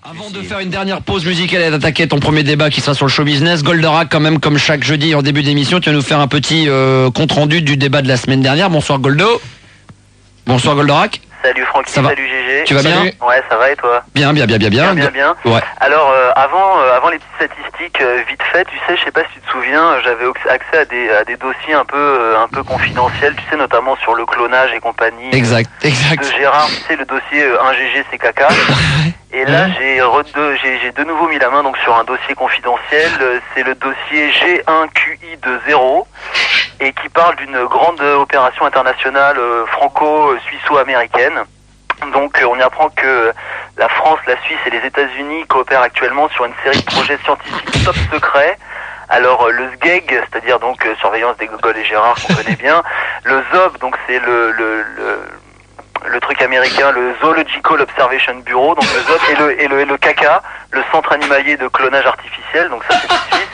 Avant de faire une dernière pause musicale et d'attaquer ton premier débat qui sera sur le show business, Goldorak, quand même, comme chaque jeudi en début d'émission, tu vas nous faire un petit compte rendu du débat de la semaine dernière. Bonsoir Goldo. Bonsoir Goldorak. Salut Francky, salut GG. Tu vas bien? Ouais, ça va et toi? Bien. Bien. Ouais. Alors, avant les petites statistiques, vite fait, tu sais, je sais pas si tu te souviens, j'avais accès à des dossiers un peu confidentiels, tu sais, notamment sur le clonage et compagnie. Exact. De Gérard, tu sais, le dossier 1GG c'est caca. Et là, j'ai de nouveau mis la main donc sur un dossier confidentiel. C'est le dossier G1QI20 et qui parle d'une grande opération internationale franco-suisso-américaine. Donc, on y apprend que la France, la Suisse et les États-Unis coopèrent actuellement sur une série de projets scientifiques top secrets. Alors, le SGEG, c'est-à-dire donc surveillance des Gogol et Gérard qu'on connaît bien. Le ZOB, donc c'est le truc américain, le Zoological Observation Bureau, donc le ZOB, et le CACA, le Centre animalier de clonage artificiel, donc ça c'est le Suisse,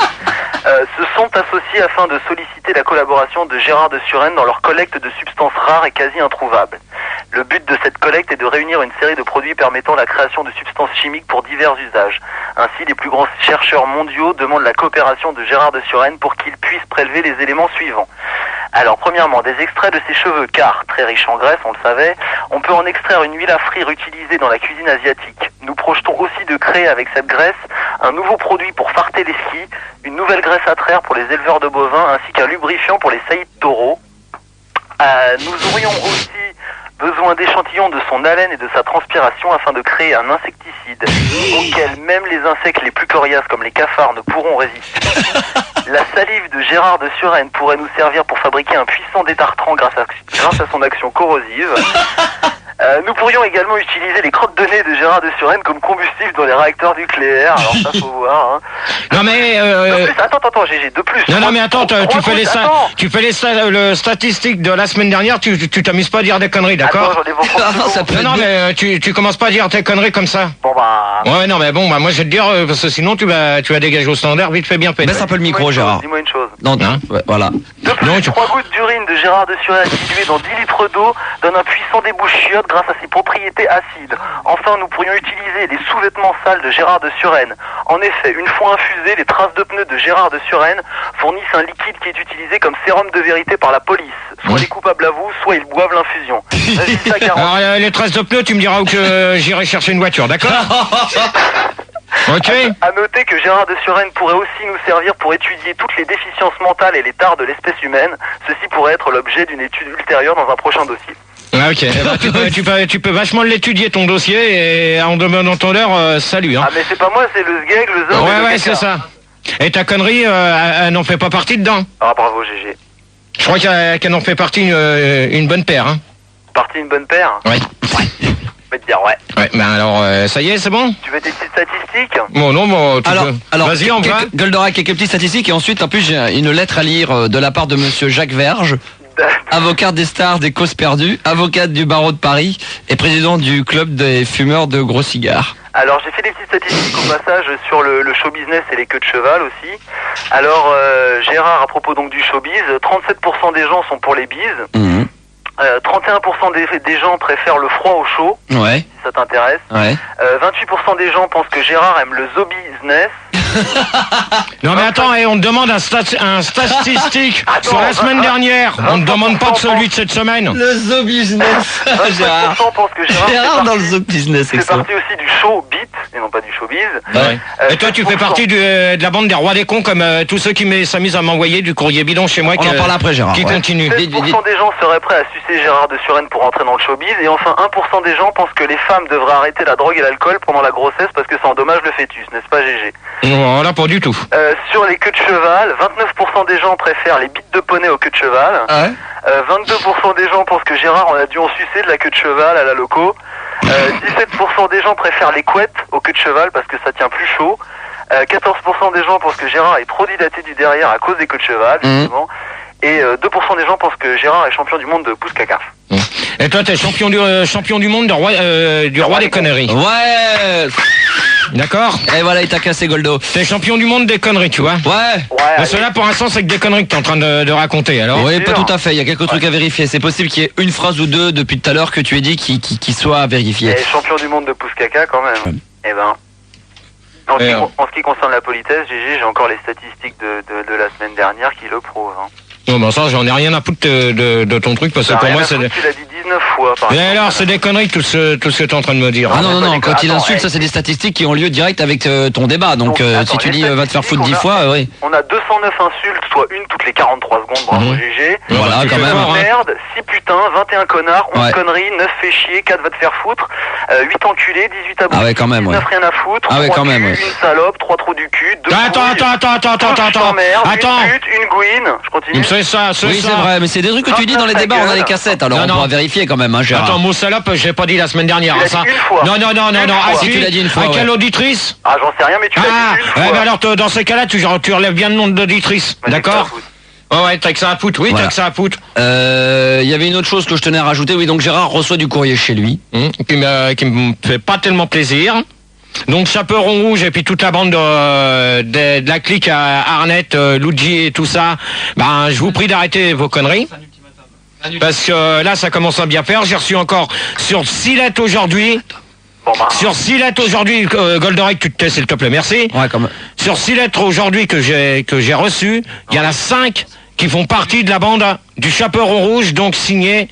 se sont associés afin de solliciter la collaboration de Gérard de Suresnes dans leur collecte de substances rares et quasi introuvables. Le but de cette collecte est de réunir une série de produits permettant la création de substances chimiques pour divers usages. Ainsi, les plus grands chercheurs mondiaux demandent la coopération de Gérard de Suresnes pour qu'il puisse prélever les éléments suivants. Alors, premièrement, des extraits de ses cheveux, car, très riche en graisse, on le savait, on peut en extraire une huile à frire utilisée dans la cuisine asiatique. Nous projetons aussi de créer avec cette graisse un nouveau produit pour farter les skis, une nouvelle graisse à traire pour les éleveurs de bovins, ainsi qu'un lubrifiant pour les saillies de taureaux. Nous aurions aussi besoin d'échantillons de son haleine et de sa transpiration afin de créer un insecticide auquel même les insectes les plus coriaces comme les cafards ne pourront résister. La salive de Gérard de Suresnes pourrait nous servir pour fabriquer un puissant détartrant grâce à son action corrosive. Nous pourrions également utiliser les crottes de nez de Gérard de Suresnes comme combustible dans les réacteurs nucléaires. Alors ça faut voir. Hein. Non mais attends, GG, de plus. Non mais attends, tu fais le statistique de la semaine dernière, tu t'amuses pas à dire des conneries, d'accord? Attends, j'en ai beaucoup. Non mais tu commences pas à dire tes conneries comme ça. Bon bah. Ouais non mais bon bah moi je vais te dire parce que sinon tu vas dégager au standard vite fait bien pété. Baisse un peu le micro Gérard. Dis-moi une chose. Non, ouais, voilà. De plus, 3 gouttes d'urine de Gérard de Suresnes diluées dans 10 litres d'eau donne un puissant débouche-chiotte grâce à ses propriétés acides. Enfin, nous pourrions utiliser les sous-vêtements sales de Gérard de Suresnes. En effet, une fois infusées, les traces de pneus de Gérard de Suresnes fournissent un liquide qui est utilisé comme sérum de vérité par la police. Soit les coupables avouent, soit ils boivent l'infusion. Alors, les traces de pneus, tu me diras où que j'irai chercher une voiture, d'accord? Ok. À noter que Gérard de Suresnes pourrait aussi nous servir pour étudier toutes les déficiences mentales et les tares de l'espèce humaine. Ceci pourrait être l'objet d'une étude ultérieure dans un prochain dossier. Ah, ok. Eh ben, tu peux vachement l'étudier ton dossier et en demandant ton heure, salut. Hein. Ah mais c'est pas moi, c'est le SGEG, le ZOB. Ouais, c'est ça. Et ta connerie, elle n'en fait pas partie dedans. Ah bravo GG. Je crois qu'elle en fait partie une bonne paire. Hein. Partie une bonne paire? Ouais. Je vais te dire ouais. Ouais, ben alors, ça y est, c'est bon? Tu veux des petites statistiques? Bon, non, bon, alors vas-y, on va. Goldorak, quelques petites statistiques et ensuite, en plus, j'ai une lettre à lire de la part de monsieur Jacques Verge, avocat des stars des causes perdues, avocat du barreau de Paris et président du club des fumeurs de gros cigares. Alors j'ai fait des petites statistiques au passage sur le show business et les queues de cheval aussi. Alors Gérard, à propos donc du showbiz, 37% des gens sont pour les bises. 31% des gens préfèrent le froid au chaud, ouais. Si ça t'intéresse. Ouais. 28% des gens pensent que Gérard aime le zoo business. Non mais attends, on te demande un statistique sur la semaine dernière. On ne demande pas de celui de cette semaine. Le zoo business. 25% pensent que Gérard dans le zoo business. C'est parti aussi du show beat et non pas du showbiz. Ouais. Et toi tu fais partie de la bande des rois des cons comme tous ceux qui s'amusent à m'envoyer du courrier bidon chez moi. On en parle après Gérard. Qui continue. 16% des gens seraient prêts à sucer Gérard de Suresnes pour entrer dans le showbiz. Et enfin 1% des gens pensent que les femmes devraient arrêter la drogue et l'alcool pendant la grossesse parce que ça endommage le fœtus, n'est-ce pas GG? Voilà, pas du tout. Sur les queues de cheval, 29% des gens préfèrent les bites de poney aux queues de cheval. Ouais. 22% des gens pensent que Gérard en a dû en sucer de la queue de cheval à la loco. 17% des gens préfèrent les couettes aux queues de cheval parce que ça tient plus chaud. 14% des gens pensent que Gérard est trop dilaté du derrière à cause des queues de cheval, justement. Et 2% des gens pensent que Gérard est champion du monde de pouce caca. Et toi, t'es champion du monde du roi des conneries. Ouais. D'accord. Et voilà, il t'a cassé Goldo. T'es champion du monde des conneries, tu vois. Ouais. Parce que là, pour l'instant, c'est que des conneries que t'es en train de raconter, alors. Oui, pas tout à fait. Il y a quelques trucs à vérifier. C'est possible qu'il y ait une phrase ou deux depuis tout à l'heure que tu aies dit qui soit vérifiée. Et champion du monde de pouce caca quand même. Eh ben. En ce qui concerne la politesse, GG, j'ai encore les statistiques de la semaine dernière qui le prouvent. Hein. Non, ben ça, j'en ai rien à foutre de ton truc, parce que pour moi, c'est... Tu l'as dit 19 fois, par Mais exemple. alors, c'est des conneries, tout ce que t'es en train de me dire. Ah non, quand il insulte, ça c'est des statistiques qui ont lieu direct avec ton débat. Donc si tu dis va te faire foutre 10 fois, oui. On a 209 insultes, soit une toutes les 43 secondes, bravo GG. Voilà, quand même. Merde, 6 putains, 21 connards, 11 conneries, 9 fait chier, 4 va te faire foutre, 8 enculés, 18 abonnés, 19 rien à foutre, 3 culs, une salope, 3 trous du cul, 2 Attends. une pute, une gouine, je continue. C'est ça, oui, c'est vrai, mais c'est des trucs que tu dis dans les débats, on a les cassettes, alors on pourra vérifier quand même, hein, Gérard. Attends, mon salope, je l'ai pas dit la semaine dernière. Tu l'as dit une fois. Non. Si tu l'as dit une fois. À quelle auditrice? Ah, j'en sais rien, mais tu l'as dit une fois. Ben alors, dans ces cas-là, tu relèves bien le nom d'auditrice, d'accord? Oh ouais, t'as que ça à foutre, oui, t'as que ça à foutre. Il y avait une autre chose que je tenais à rajouter, oui, donc Gérard reçoit du courrier chez lui. Qui me fait pas tellement plaisir. Donc Chaperon Rouge et puis toute la bande de la clique à Arnett, Luigi et tout ça, ben je vous prie d'arrêter vos conneries. Parce que là ça commence à bien faire. J'ai reçu encore sur 6 lettres aujourd'hui. Sur 6 lettres aujourd'hui, Goldorak, tu te tais s'il te plaît, merci. Ouais, comme... Sur 6 lettres aujourd'hui que j'ai reçues, il y en a 5 qui font partie de la bande du Chaperon Rouge, donc signé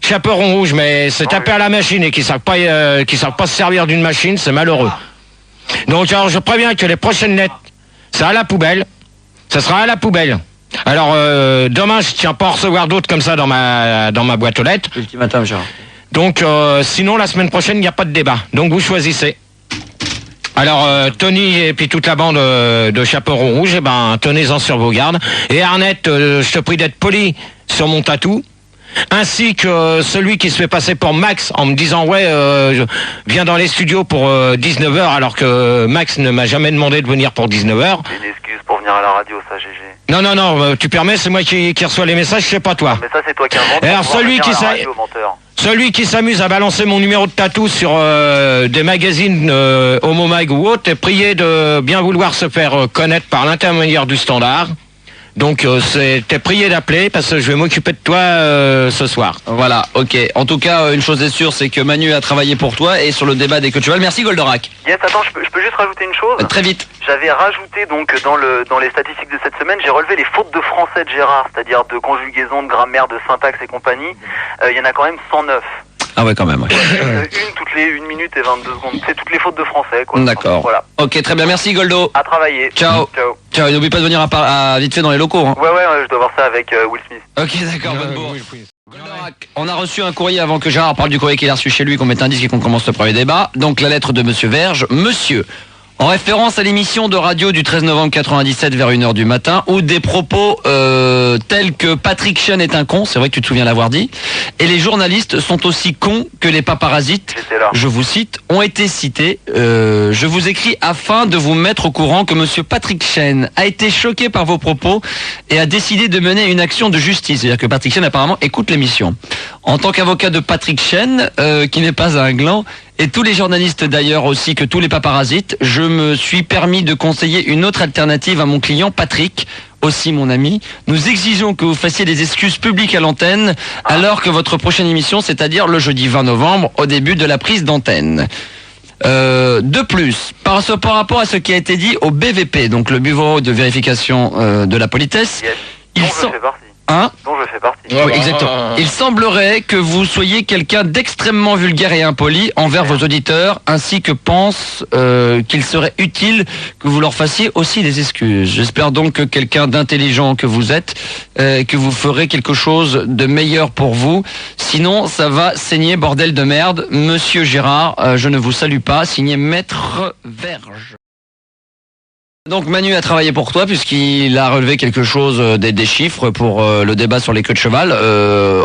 Chaperon Rouge, mais c'est tapé à la machine et qui savent pas se servir d'une machine, c'est malheureux. Donc alors je préviens que les prochaines lettres, c'est à la poubelle. Ça sera à la poubelle. Alors demain je tiens pas à recevoir d'autres comme ça dans ma boîte aux lettres. Ultimatum, Gérard. Donc sinon la semaine prochaine il n'y a pas de débat. Donc vous choisissez. Alors Tony et puis toute la bande de Chaperon Rouge, tenez-en sur vos gardes. Et Arnett, je te prie d'être poli sur mon tatou. Ainsi que celui qui se fait passer pour Max en me disant je viens dans les studios pour 19h alors que Max ne m'a jamais demandé de venir pour 19h. C'est une excuse pour venir à la radio, ça, GG. Non, tu permets, c'est moi qui reçois les messages, c'est pas toi. Mais ça, c'est toi qui invente. Alors celui qui s'amuse à balancer mon numéro de tatou sur des magazines Homo Mag ou autre est prié de bien vouloir se faire connaître par l'intermédiaire du standard. Donc t'es prié d'appeler parce que je vais m'occuper de toi ce soir. Voilà, ok. En tout cas, une chose est sûre, c'est que Manu a travaillé pour toi et sur le débat des coachs cheval. Merci Goldorak. Yes, attends, je peux juste rajouter une chose. Très vite. J'avais rajouté donc dans les statistiques de cette semaine, j'ai relevé les fautes de français de Gérard, c'est-à-dire de conjugaison, de grammaire, de syntaxe et compagnie. Il y en a quand même 109. Ah ouais, quand même. Ouais. Une toutes les 1 minute et 22 secondes. C'est toutes les fautes de français, quoi. D'accord. Voilà. Ok, très bien. Merci Goldo. À travailler. Ciao. Ciao. Et n'oublie pas de venir à vite fait dans les locaux. Hein. Ouais, je dois voir ça avec Will Smith. Ok, d'accord. Goldorak, on a reçu un courrier avant que Gérard parle du courrier qu'il a reçu chez lui, qu'on mette un disque et qu'on commence le premier débat. Donc la lettre de Monsieur Verge. Monsieur, en référence à l'émission de radio du 13 novembre 97 vers 1h du matin, où des propos tels que Patrick Chen est un con, c'est vrai que tu te souviens l'avoir dit, et les journalistes sont aussi cons que les paparasites, je vous cite, ont été cités. Je vous écris afin de vous mettre au courant que Monsieur Patrick Chen a été choqué par vos propos et a décidé de mener une action de justice. C'est-à-dire que Patrick Chen apparemment écoute l'émission. En tant qu'avocat de Patrick Chen, qui n'est pas un gland, et tous les journalistes d'ailleurs aussi que tous les paparasites, je me suis permis de conseiller une autre alternative à mon client Patrick, aussi mon ami. Nous exigeons que vous fassiez des excuses publiques à l'antenne alors que votre prochaine émission, c'est-à-dire le jeudi 20 novembre, au début de la prise d'antenne. De plus, par rapport à ce qui a été dit au BVP, donc le Bureau de vérification de la politesse, je fais partie. Dont je fais partie. Oui, exactement. Il semblerait que vous soyez quelqu'un d'extrêmement vulgaire et impoli envers vos auditeurs, ainsi que pense qu'il serait utile que vous leur fassiez aussi des excuses. J'espère donc que quelqu'un d'intelligent que vous êtes, que vous ferez quelque chose de meilleur pour vous. Sinon, ça va saigner, bordel de merde. Monsieur Gérard, je ne vous salue pas. Signé Maître Verge. Donc Manu a travaillé pour toi puisqu'il a relevé quelque chose des chiffres pour le débat sur les queues de cheval.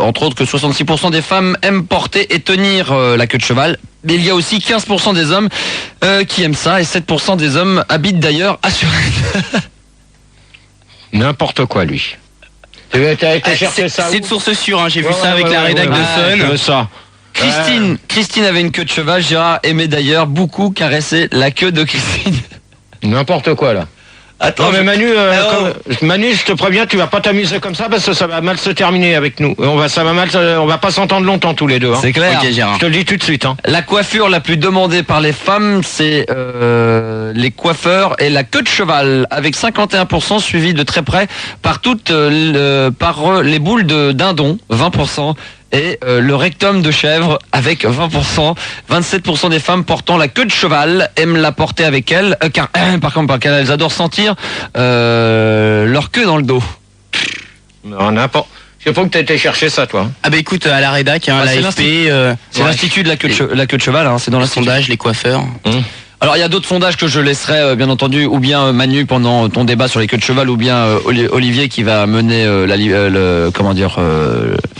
Entre autres que 66% des femmes aiment porter et tenir la queue de cheval. Mais il y a aussi 15% des hommes qui aiment ça et 7% des hommes habitent d'ailleurs à Suresnes. N'importe quoi lui. C'est une source sûre, hein. J'ai vu ça avec la rédac de Sun. Christine avait une queue de cheval. Gérard aimait d'ailleurs beaucoup caresser la queue de Christine. N'importe quoi là. Attends, non mais Manu, Manu, je te préviens, tu vas pas t'amuser comme ça parce que ça va mal se terminer avec nous. On va pas s'entendre longtemps tous les deux. Hein. C'est clair. Ok, Gérard. Je te le dis tout de suite. Hein. La coiffure la plus demandée par les femmes, c'est les coiffeurs et la queue de cheval, avec 51%, suivi de très près par les boules de dindon, 20%. Et le rectum de chèvre avec 20%. 27% des femmes portant la queue de cheval aiment la porter avec elles, car elles adorent sentir leur queue dans le dos. Non, n'importe. Je sais pas que t'as été chercher ça, toi. Ah bah écoute, à la rédac, l'AFP... C'est l'Institut de la queue de cheval, hein, c'est dans le l'institut. sondage, les coiffeurs. Alors il y a d'autres sondages que je laisserai bien entendu, ou bien Manu pendant ton débat sur les queues de cheval, ou bien Olivier qui va mener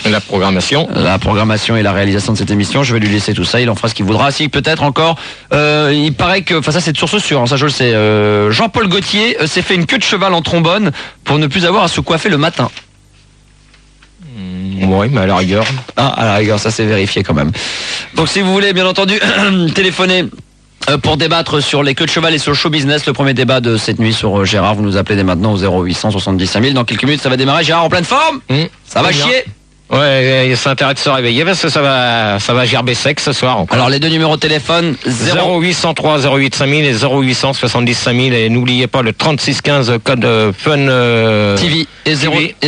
La programmation. La programmation et la réalisation de cette émission. Je vais lui laisser tout ça, il en fera ce qu'il voudra. Si peut-être encore, il paraît que, enfin ça c'est de source sûre, hein, ça je le sais. Jean-Paul Gaultier s'est fait une queue de cheval en trombone pour ne plus avoir à se coiffer le matin. Oui, mais à la rigueur. Ah, à la rigueur, ça c'est vérifié quand même. Donc si vous voulez bien entendu téléphoner pour débattre sur les queues de cheval et sur le show business, le premier débat de cette nuit sur Gérard, vous nous appelez dès maintenant au 0800 70 5000. Dans quelques minutes, ça va démarrer. Gérard en pleine forme. Ça va chier. Ouais, c'est intérêt de se réveiller parce que ça va gerber sec ce soir encore. Alors les deux numéros de téléphone 0803 08 5000 et 0800 70 5000 et n'oubliez pas le 3615 code fun TV et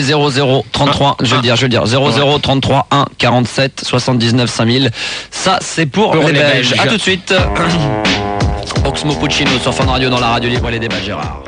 0033 je veux dire 0033 1 47 79 5000. Ça c'est pour les Belges. À tout de suite. Oxmo Puccino sur Fun Radio dans la radio libre et les débats de Gérard.